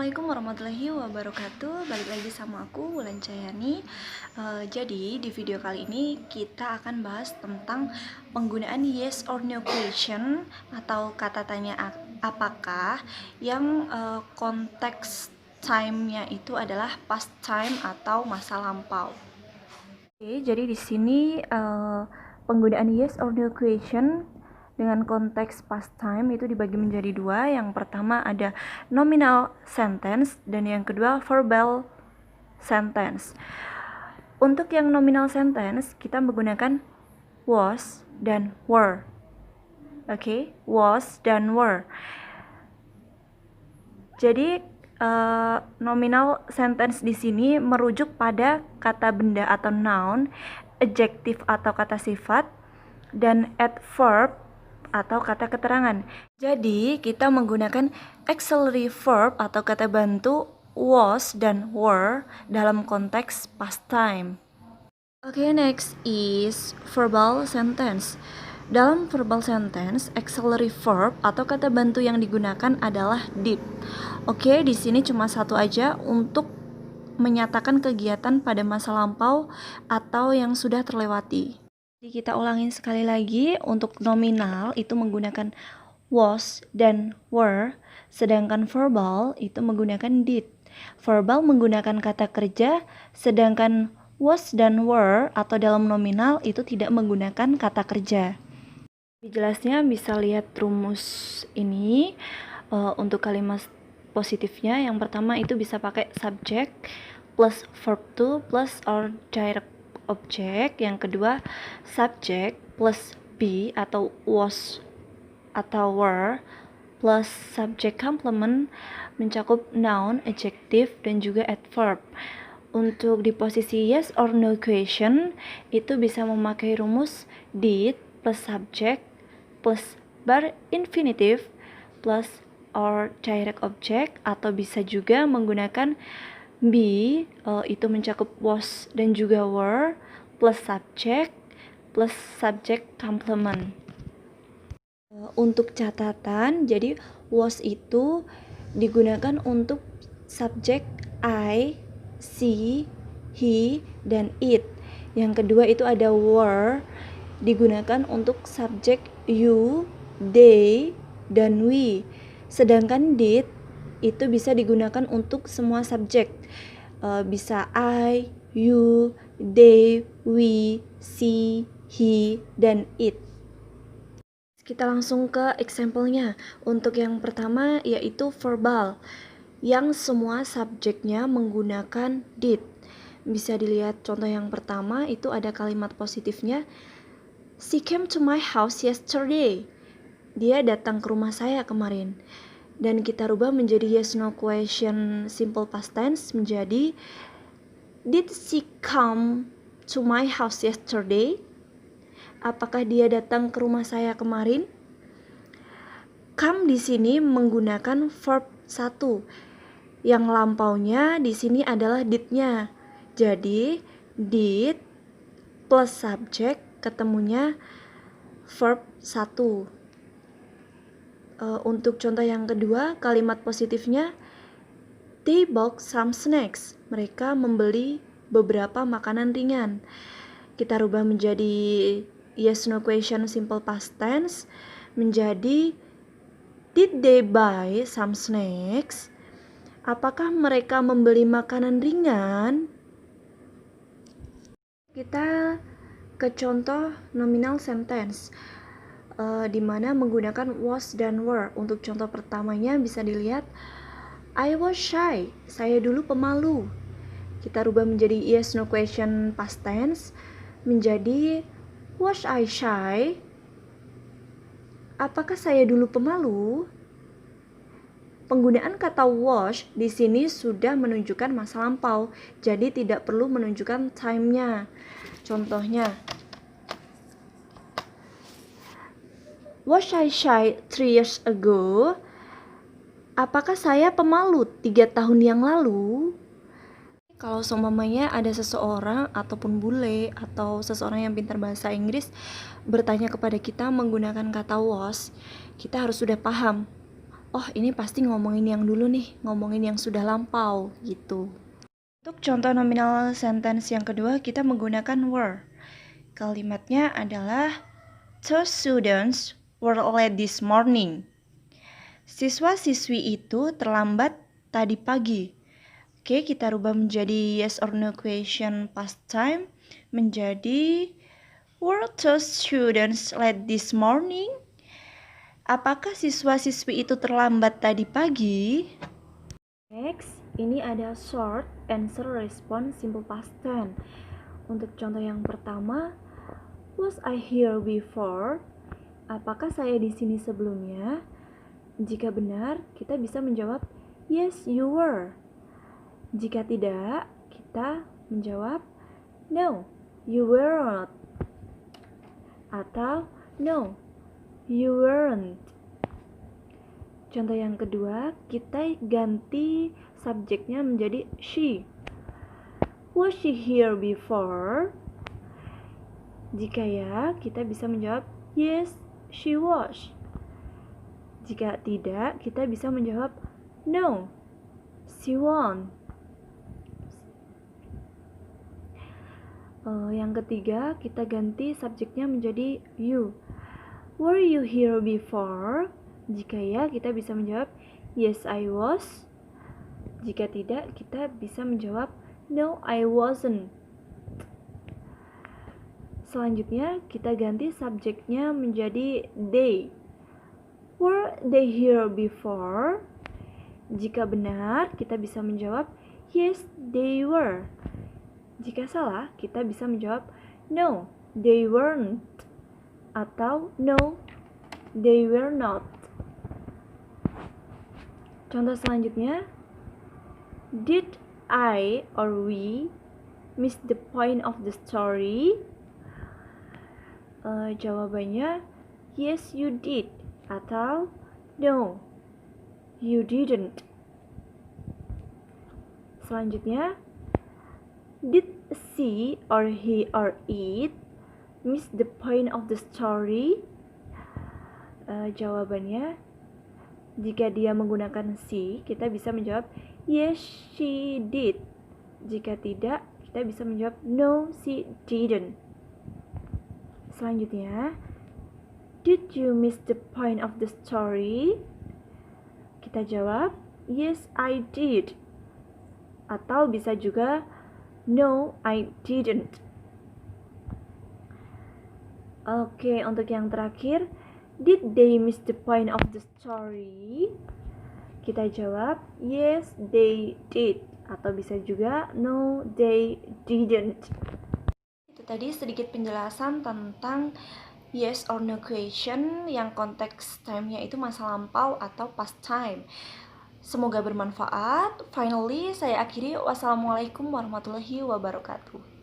Assalamualaikum warahmatullahi wabarakatuh. Balik lagi sama aku Wulan Cayani. Jadi di video kali ini kita akan bahas tentang penggunaan yes or no question atau kata tanya apakah yang konteks time-nya itu adalah past time atau masa lampau. Oke, jadi di sini penggunaan yes or no question dengan konteks past time itu dibagi menjadi dua. Yang pertama ada nominal sentence dan yang kedua verbal sentence. Untuk yang nominal sentence kita menggunakan was dan were. Oke, was dan were. Jadi nominal sentence di sini merujuk pada kata benda atau noun, adjektif atau kata sifat, dan adverb atau kata keterangan. Jadi kita menggunakan auxiliary verb atau kata bantu was dan were dalam konteks past time. Oke, next is verbal sentence. Dalam verbal sentence, auxiliary verb atau kata bantu yang digunakan adalah did. Oke, di sini cuma satu aja untuk menyatakan kegiatan pada masa lampau atau yang sudah terlewati. Jadi kita ulangin sekali lagi, untuk nominal itu menggunakan was dan were, sedangkan verbal itu menggunakan did. Verbal menggunakan kata kerja, sedangkan was dan were atau dalam nominal itu tidak menggunakan kata kerja. Lebih jelasnya bisa lihat rumus ini. Untuk kalimat positifnya yang pertama itu bisa pakai subject plus verb to plus or direct object. Yang kedua subject plus be atau was atau were plus subject complement mencakup noun, adjective, dan juga adverb. Untuk di posisi yes or no question itu bisa memakai rumus did plus subject plus bar infinitive plus or direct object, atau bisa juga menggunakan be, itu mencakup was dan juga were plus subject complement. Untuk catatan, jadi was itu digunakan untuk subjek I, she, he, dan it. Yang kedua itu ada were, digunakan untuk subjek you, they, dan we. Sedangkan did itu bisa digunakan untuk semua subjek, bisa I, you, they, we, she, he, dan it. Kita langsung ke example-nya. Untuk yang pertama yaitu verbal, yang semua subjeknya menggunakan did. Bisa dilihat contoh yang pertama, itu ada kalimat positifnya. She came to my house yesterday. Dia datang ke rumah saya kemarin. Dan kita rubah menjadi yes no question simple past tense menjadi did she come to my house yesterday? Apakah dia datang ke rumah saya kemarin? Come di sini menggunakan verb 1. Yang lampaunya di sini adalah did-nya. Jadi did plus subject ketemunya verb 1. Untuk contoh yang kedua, kalimat positifnya they bought some snacks. Mereka membeli beberapa makanan ringan. Kita rubah menjadi yes no question simple past tense menjadi did they buy some snacks? Apakah mereka membeli makanan ringan? Kita ke contoh nominal sentence, di mana menggunakan was dan were. Untuk contoh pertamanya bisa dilihat I was shy. Saya dulu pemalu. Kita rubah menjadi yes no question past tense menjadi was I shy? Apakah saya dulu pemalu? Penggunaan kata was di sini sudah menunjukkan masa lampau, jadi tidak perlu menunjukkan time-nya. Contohnya, was I shy 3 years ago? Apakah saya pemalu 3 tahun yang lalu? Kalau seumpamanya ada seseorang ataupun bule atau seseorang yang pintar bahasa Inggris bertanya kepada kita menggunakan kata was, kita harus sudah paham oh ini pasti ngomongin yang dulu nih, ngomongin yang sudah lampau gitu. Untuk contoh nominal sentence yang kedua, kita menggunakan were. Kalimatnya adalah two students were late this morning. Siswa-siswi itu terlambat tadi pagi. Oke, kita rubah menjadi yes or no question past time menjadi were two students late this morning? Apakah siswa-siswi itu terlambat tadi pagi? Next, ini ada short answer response simple past tense. Untuk contoh yang pertama, was I here before? Apakah saya di sini sebelumnya? Jika benar, kita bisa menjawab yes you were. Jika tidak, kita menjawab no, you were not. Atau no, you weren't. Contoh yang kedua, kita ganti subjeknya menjadi she. Was she here before? Jika ya, kita bisa menjawab yes, she was. Jika tidak, kita bisa menjawab no, she won't. Yang ketiga, kita ganti subjeknya menjadi you. Were you here before? Jika ya, kita bisa menjawab yes, I was. Jika tidak, kita bisa menjawab no, I wasn't. Selanjutnya, kita ganti subjeknya menjadi they. Were they here before? Jika benar, kita bisa menjawab yes, they were. Jika salah, kita bisa menjawab no, they weren't. Atau no, they were not. Contoh selanjutnya, did I or we miss the point of the story? Jawabannya yes you did atau no you didn't. Selanjutnya, did she or he or it miss the point of the story? Jawabannya, jika dia menggunakan she, kita bisa menjawab yes she did. Jika tidak, kita bisa menjawab no she didn't. Selanjutnya, did you miss the point of the story? Kita jawab yes I did. Atau bisa juga no, I didn't. Oke, untuk yang terakhir, did they miss the point of the story? Kita jawab yes, they did. Atau bisa juga no, they didn't. Itu tadi sedikit penjelasan tentang yes or no question yang konteks time-nya itu masa lampau atau past time. Semoga bermanfaat. Finally, saya akhiri. Wassalamualaikum warahmatullahi wabarakatuh.